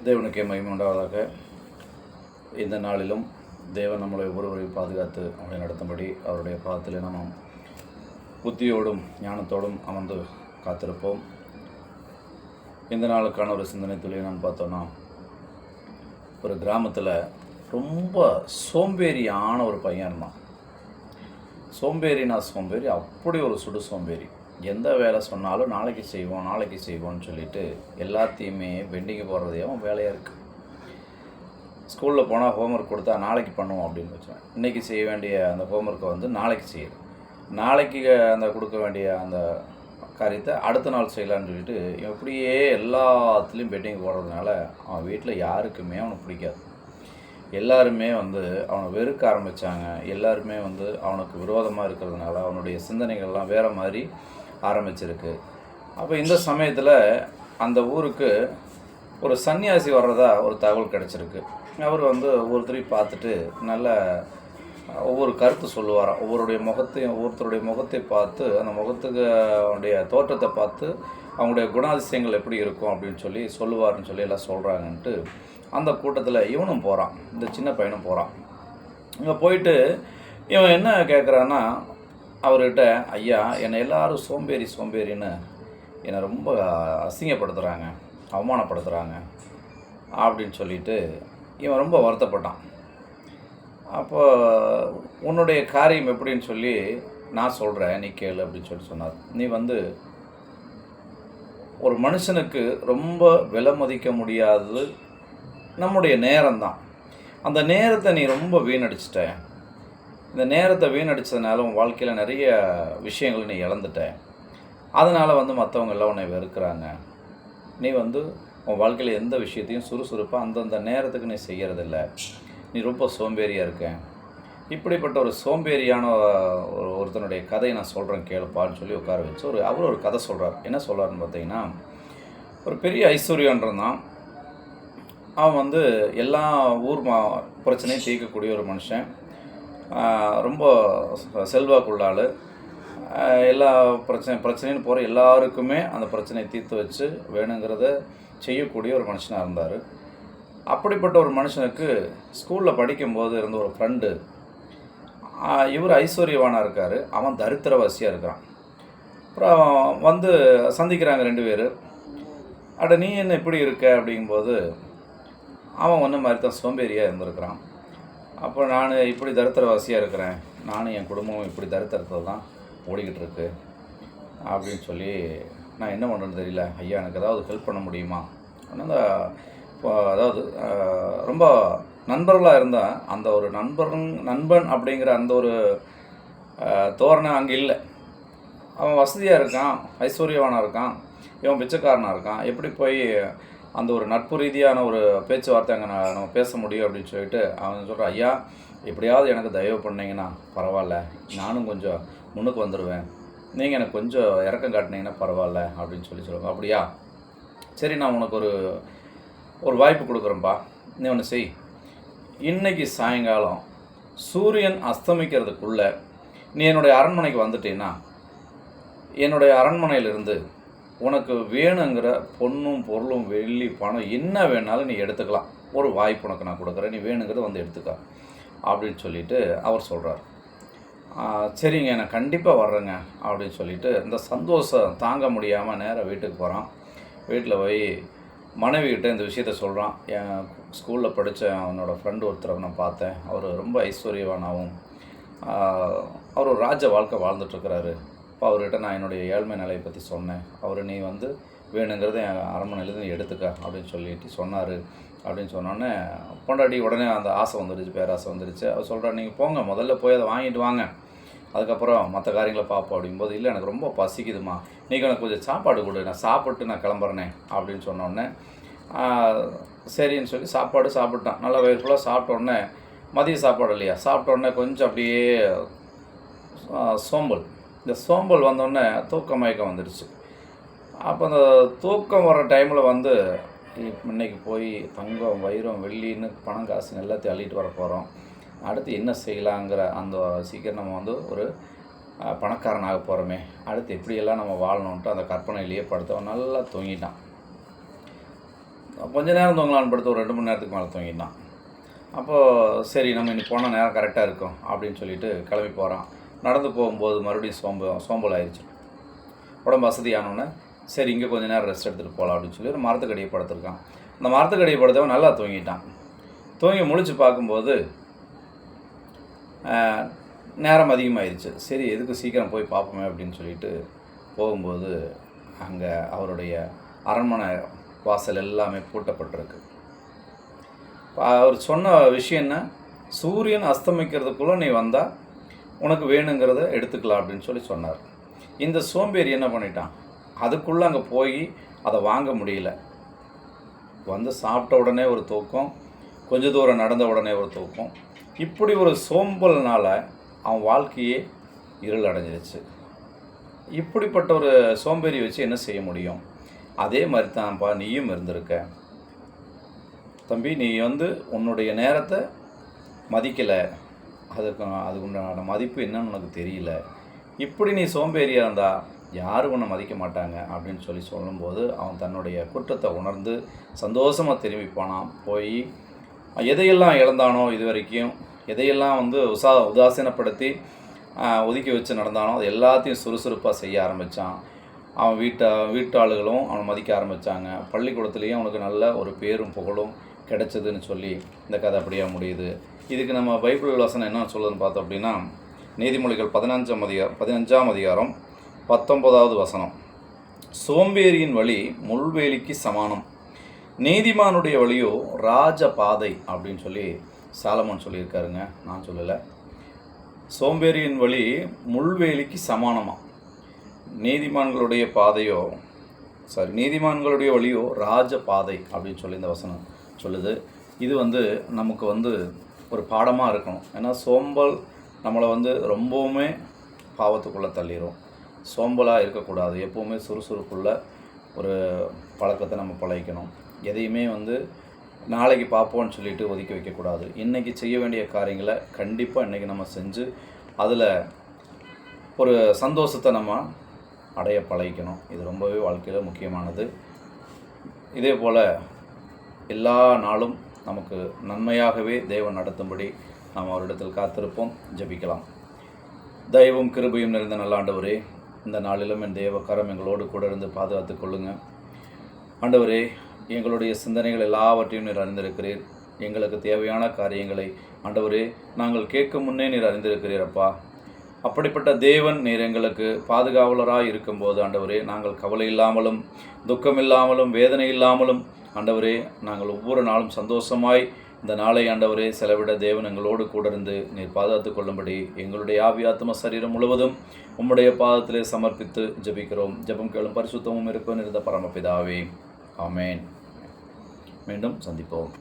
தேவனுக்கே மகிமை உண்டாவதாக. இந்த நாளிலும் தேவன் நம்மளை ஒவ்வொருவரையும் பாதுகாத்து அவனை நடத்தும்படி அவருடைய பாதத்தில் நாம் புத்தியோடும் ஞானத்தோடும் அமர்ந்து காத்திருப்போம். இந்த நாளுக்கான ஒரு சிந்தனை துளியை நான் பார்த்தோன்னா, ஒரு கிராமத்தில் ரொம்ப சோம்பேறியான ஒரு பையன் இருந்தான். சோம்பேறி, அப்படி ஒரு சுடு சோம்பேறி. எந்த வேலை சொன்னாலும் நாளைக்கு செய்வோம்னு சொல்லிட்டு எல்லாத்தையுமே பெண்டிங்கு போடுறதே அவன் வேலையாக இருக்குது. ஸ்கூலில் போனால் ஹோம்ஒர்க் கொடுத்தா நாளைக்கு பண்ணுவோம் அப்படின்னு வச்சேன். இன்றைக்கி செய்ய வேண்டிய அந்த ஹோம்ஒர்க்கை வந்து நாளைக்கு செய்யணும், நாளைக்கு அந்த கொடுக்க வேண்டிய அந்த காரியத்தை அடுத்த நாள் செய்யலான்னு சொல்லிட்டு இப்படியே எல்லாத்துலேயும் பெண்டிங் போடுறதுனால அவன் வீட்டில் யாருக்குமே அவனுக்கு பிடிக்காது. எல்லாருமே வந்து அவனை வெறுக்க ஆரம்பித்தாங்க. எல்லாருமே வந்து அவனுக்கு விரோதமாக இருக்கிறதுனால அவனுடைய சிந்தனைகள்லாம் வேறு மாதிரி ஆரம்பிச்சிருக்கு. அப்போ இந்த சமயத்தில் அந்த ஊருக்கு ஒரு சன்னியாசி வர்றதா ஒரு தகவல் கிடச்சிருக்கு. அவர் வந்து ஒவ்வொருத்தரையும் பார்த்துட்டு நல்ல ஒவ்வொரு கருத்து சொல்லுவாராம். ஒவ்வொருத்தருடைய முகத்தை பார்த்து அந்த முகத்துக்கு அவனுடைய தோற்றத்தை பார்த்து அவங்களுடைய குணாதிசயங்கள் எப்படி இருக்கும் அப்படின்னு சொல்லி சொல்லுவார்னு சொல்லி எல்லாம் சொல்கிறாங்கன்ட்டு அந்த கூட்டத்தில் இவனும் போகிறான், இந்த சின்ன பையனும் போகிறான். இங்கே போயிட்டு இவன் என்ன கேட்குறான்னா, அவர்கிட்ட, ஐயா என்னை எல்லோரும் சோம்பேறின்னு என்னை ரொம்ப அசிங்கப்படுத்துகிறாங்க, அவமானப்படுத்துகிறாங்க அப்படின்னு சொல்லிட்டு இவன் ரொம்ப வருத்தப்பட்டான். அப்போ உன்னுடைய காரியம் எப்படின்னு சொல்லி நான் சொல்கிறேன், நீ கேளு அப்படின்னு சொல்லி சொன்னார். நீ வந்து ஒரு மனுஷனுக்கு ரொம்ப விலை மதிக்க முடியாதது நம்முடைய நேரம்தான். அந்த நேரத்தை நீ ரொம்ப வீணடிச்சிட்ட. இந்த நேரத்தை வீணடித்ததுனால உன் வாழ்க்கையில் நிறைய விஷயங்களை நீ இழந்துட்ட. அதனால் வந்து மற்றவங்க எல்லாம் உன்னை வெறுக்கிறாங்க. நீ வந்து உன் வாழ்க்கையில் எந்த விஷயத்தையும் சுறுசுறுப்பாக அந்தந்த நேரத்துக்கு நீ செய்கிறதில்ல. நீ ரொம்ப சோம்பேறியாக இருக்க. இப்படிப்பட்ட ஒரு சோம்பேறியான ஒருத்தனுடைய கதையை நான் சொல்கிறேன் கேளுப்பான்னு சொல்லி உட்கார வச்சு அவர் ஒரு கதை சொல்கிறார். என்ன சொல்கிறாருன்னு பார்த்தீங்கன்னா, ஒரு பெரிய ஐஸ்வர்யன்றான். அவன் வந்து எல்லா ஊர் பிரச்சனையும் தீர்க்கக்கூடிய ஒரு மனுஷன். ரொம்ப செல்வாக்குள்ளாள். எல்லா பிரச்சனைன்னு போகிற எல்லாருக்குமே அந்த பிரச்சனையை தீர்த்து வச்சு வேணுங்கிறத செய்யக்கூடிய ஒரு மனுஷனாக இருந்தார். அப்படிப்பட்ட ஒரு மனுஷனுக்கு ஸ்கூலில் படிக்கும்போது இருந்த ஒரு ஃப்ரெண்டு, இவர் ஐஸ்வர்யவானாக இருக்கார், அவன் தரித்திரவாசியாக இருக்கிறான். அப்புறம் வந்து சந்திக்கிறாங்க 2 பேர். நீ என்ன இப்படி இருக்க அப்படிங்கும்போது அவன் ஒன்று மாதிரி தான் சோம்பேறியாக இருந்திருக்கிறான். அப்போ நான் இப்படி தரித்திரவாசியாக இருக்கிறேன், நானும் என் குடும்பமும் இப்படி தரித்திரத்தில் தான் ஓடிக்கிட்டு இருக்கு அப்படின்னு சொல்லி, நான் என்ன பண்ணுறேன்னு தெரியல, ஐயா எனக்கு ஏதாவது ஹெல்ப் பண்ண முடியுமா அப்படின்னா, அதாவது ரொம்ப நண்பர்களாக இருந்தால் அந்த ஒரு நண்பன் அப்படிங்கிற அந்த ஒரு தோரணை அங்கே இல்லை. அவன் வசதியாக இருக்கான், ஐஸ்வர்யவானாக இருக்கான், இவன் பிச்சைக்காரனாக இருக்கான். எப்படி போய் அந்த ஒரு நட்பு ரீதியான ஒரு பேச்சுவார்த்தை அங்கே நம்ம பேச முடியும் அப்படின்னு சொல்லிட்டு அவன் சொல்கிறான், ஐயா எப்படியாவது எனக்கு தயவு பண்ணிங்கன்னா பரவாயில்ல, நானும் கொஞ்சம் முன்னுக்கு வந்துடுவேன், நீங்கள் எனக்கு கொஞ்சம் இறக்கம் காட்டினீங்கன்னா பரவாயில்ல அப்படின்னு சொல்லுவாங்க. அப்படியா, சரி நான் உனக்கு ஒரு வாய்ப்பு கொடுக்குறேன்ப்பா, நீ ஒன்று செய். இன்றைக்கி சாயங்காலம் சூரியன் அஸ்தமிக்கிறதுக்குள்ளே நீ என்னுடைய அரண்மனைக்கு வந்துட்டீன்னா, என்னுடைய அரண்மனையிலிருந்து உனக்கு வேணுங்கிற பொண்ணும் பொருளும் வெள்ளி பணம் என்ன வேணாலும் நீ எடுத்துக்கலாம், ஒரு வாய்ப்பு உனக்கு நான் கொடுக்குறேன், நீ வேணுங்கிறத வந்து எடுத்துக்க அப்படின்னு சொல்லிட்டு அவர் சொல்கிறார். சரிங்க நான் கண்டிப்பாக வர்றேங்க அப்படின்னு சொல்லிட்டு இந்த சந்தோஷம் தாங்க முடியாமல் நேராக வீட்டுக்கு போகிறான். வீட்டில் போய் மனைவிக்கிட்ட இந்த விஷயத்த சொல்கிறான். என் ஸ்கூலில் படித்த அவனோட ஃப்ரெண்டு ஒருத்தரை நான் பார்த்தேன், அவர் ரொம்ப ஐஸ்வர்யவானாகவும் அவர் ஒரு ராஜ வாழ்க்கை வாழ்ந்துட்டுருக்கிறாரு. இப்போ அவர்கிட்ட நான் என்னுடைய ஏழ்மை நிலையை பற்றி சொன்னேன். அவர் நீ வந்து வேணுங்கிறத என் அரண்மனையிலேருந்து நீ எடுத்துக்க அப்படின்னு சொல்லிட்டு சொன்னார். அப்படின்னு சொன்னோடனே பொண்டாட்டி உடனே அந்த ஆசை வந்துடுச்சு, பேராசை வந்துடுச்சு. அவர் சொல்கிறா, நீங்கள் போங்க, முதல்ல போய் அதை வாங்கிட்டு வாங்க, அதுக்கப்புறம் மற்ற காரியங்களை பார்ப்போம் அப்படிங்கும்போது, இல்லை எனக்கு ரொம்ப பசிக்குதுமா, நீங்கள் எனக்கு கொஞ்சம் சாப்பாடு கொடு, நான் சாப்பிட்டு நான் கிளம்புறேனே அப்படின்னு சொன்னோடனே சரின்னு சொல்லி சாப்பாடு சாப்பிட்டான். நல்லா வயிறு ஃபுல்லாக சாப்பிட்டோடனே, மதிய சாப்பாடு இல்லையா, சாப்பிட்டோடனே கொஞ்சம் அப்படியே இந்த சோம்பல் வந்தோடனே தூக்க மயக்கம் வந்துடுச்சு. அப்போ அந்த தூக்கம் வர டைமில் வந்து இன்றைக்கி போய் தங்கம் வைரம் வெள்ளின்னு பணம் காசுன்னு எல்லாத்தையும் அள்ளிட்டு வர போகிறோம், அடுத்து என்ன செய்யலாங்கிற அந்த சீக்கிரம் நம்ம வந்து ஒரு பணக்காரனாக போகிறோமே, அடுத்து எப்படியெல்லாம் நம்ம வாழணுன்ட்டு அந்த கற்பனையிலேயே படுத்தவன் நல்லா தூங்கிட்டான். கொஞ்ச நேரம் தூங்கலான்னு படுத்து ஒரு 2 மணி நேரத்துக்கு மேலே தூங்கிட்டான். அப்போது சரி நம்ம இன்னைக்கு போனால் நேரம் கரெக்டாக இருக்கும் அப்படின்னு சொல்லிட்டு கிளம்பி போகிறான். நடந்து போகும்போது மறுபடியும் சோம்பல் ஆயிடுச்சு. உடம்பு வசதியானோன்னே சரி இங்கே கொஞ்சம் நேரம் ரெஸ்ட் எடுத்துகிட்டு போகலாம் அப்படின்னு சொல்லி ஒரு மரத்துக்கடியை படுத்திருக்கான். அந்த மரத்துக்கடியை படுத்தவன் நல்லா தூங்கிட்டான். தூங்கி முழிச்சு பார்க்கும்போது நேரம் அதிகமாகிடுச்சு. சரி எதுக்கு சீக்கிரம் போய் பார்ப்போமே அப்படின்னு சொல்லிட்டு போகும்போது அங்கே அவருடைய அரண்மனை வாசல் எல்லாமே பூட்டப்பட்டிருக்கு. அவர் சொன்ன விஷயம் என்ன, சூரியன் அஸ்தமிக்கிறதுக்குள்ளே நீ வந்தால் உனக்கு வேணுங்கிறத எடுத்துக்கலாம் அப்படின்னு சொல்லி சொன்னார். இந்த சோம்பேறி என்ன பண்ணிட்டான், அதுக்குள்ளே அங்கே போய் அதை வாங்க முடியல. வந்து சாப்பிட்ட உடனே ஒரு தூக்கம், கொஞ்ச தூரம் நடந்த உடனே ஒரு தூக்கம். இப்படி ஒரு சோம்பல்னால் அவன் வாழ்க்கையே இருள் அடைஞ்சிருச்சு. இப்படிப்பட்ட ஒரு சோம்பேறி வச்சு என்ன செய்ய முடியும்? அதே மாதிரி தான்ப்பா நீயும் இருந்திருக்க. தம்பி, நீ உன்னுடைய நேரத்தை மதிக்கலை, அதுக்கு உண்டான மதிப்பு என்னன்னு உனக்கு தெரியல. இப்படி நீ சோம்பேறியாக இருந்தால் யாரும் உன்னை மதிக்க மாட்டாங்க அப்படின்னு சொல்லும்போது அவன் தன்னுடைய குற்றத்தை உணர்ந்து சந்தோஷமாக திரும்பி போனான். போய் எதையெல்லாம் இழந்தானோ இது வரைக்கும், எதையெல்லாம் உதாசீனப்படுத்தி ஒதுக்கி வச்சு நடந்தானோ அது எல்லாத்தையும் சுறுசுறுப்பாக செய்ய ஆரம்பித்தான். அவன் வீட்டாளுகளும் அவனை மதிக்க ஆரம்பித்தாங்க. பள்ளிக்கூடத்துலேயும் அவனுக்கு நல்ல ஒரு பேரும் புகழும் கிடைச்சதுன்னு சொல்லி இந்த கதை அப்படியே முடியுது. இதுக்கு நம்ம பைபிள் வசனம் என்ன சொல்லுதுன்னு பார்த்தோம் அப்படின்னா, நீதிமொழிகள் 15ஆம் அதிகாரம் 19வது வசனம். சோம்பேறியின் வழி முள்வேலிக்கு சமானம், நீதிமானுடைய வழியோ ராஜ பாதை அப்படின்னு சொல்லி சாலமோன் சொல்லியிருக்காருங்க, நான் சொல்லலை. சோம்பேறியின் வழி முள்வேலிக்கு சமானமாக, நீதிமான்களுடைய வழியோ ராஜ பாதை அப்படின்னு சொல்லி இந்த வசனம் சொல்லுது. இது நமக்கு ஒரு பாடமாக இருக்கணும். ஏன்னா சோம்பல் நம்மளை ரொம்பவுமே பாவத்துக்குள்ளே தள்ளிடும். சோம்பலாக இருக்கக்கூடாது. எப்போவுமே சுறுசுறுப்புள்ள ஒரு பழக்கத்தை நம்ம பழகிக்கணும். எதையுமே நாளைக்கு பார்ப்போன்னு சொல்லிட்டு ஒதுக்கி வைக்கக்கூடாது. இன்றைக்கி செய்ய வேண்டிய காரியங்களை கண்டிப்பாக இன்றைக்கி நம்ம செஞ்சு அதில் ஒரு சந்தோஷத்தை நம்ம அடைய பழகிக்கணும். இது ரொம்பவே வாழ்க்கையில் முக்கியமானது. இதே போல் எல்லா நாளும் நமக்கு நன்மையாகவே தேவன் நடத்தும்படி நாம் அவரிடத்தில் காத்திருப்போம், ஜெபிக்கலாம். தயவும் கிருபையும் நிறைந்த நல்ல ஆண்டவரே, இந்த நாளிலும் என் தேவக்கரம் எங்களோடு கூட இருந்து பாதுகாத்து கொள்ளுங்க. ஆண்டவரே, எங்களுடைய சிந்தனைகள் எல்லாவற்றையும் நீர் அறிந்திருக்கிறீர். எங்களுக்கு தேவையான காரியங்களை ஆண்டவரே நாங்கள் கேட்கும் முன்னே நீர் அறிந்திருக்கிறீர் அப்பா. அப்படிப்பட்ட தேவன் நீர் எங்களுக்கு பாதுகாவலராக இருக்கும்போது ஆண்டவரே, நாங்கள் கவலை இல்லாமலும் துக்கம் இல்லாமலும் வேதனை இல்லாமலும் ஆண்டவரே நாங்கள் ஒவ்வொரு நாளும் சந்தோஷமாய் இந்த நாளை ஆண்டவரே செலவிட தேவன் எங்களோடு கூட இருந்து நீர் பாதுகாத்து கொள்ளும்படி எங்களுடைய ஆவியாத்ம சரீரம் முழுவதும் உம்முடைய பாதத்திலே சமர்ப்பித்து ஜெபிக்கிறோம். ஜெபம் கேளும் பரிசுத்தமும் இருக்கும் இருந்த பரமபிதாவே, ஆமேன். மீண்டும் சந்திப்போம்.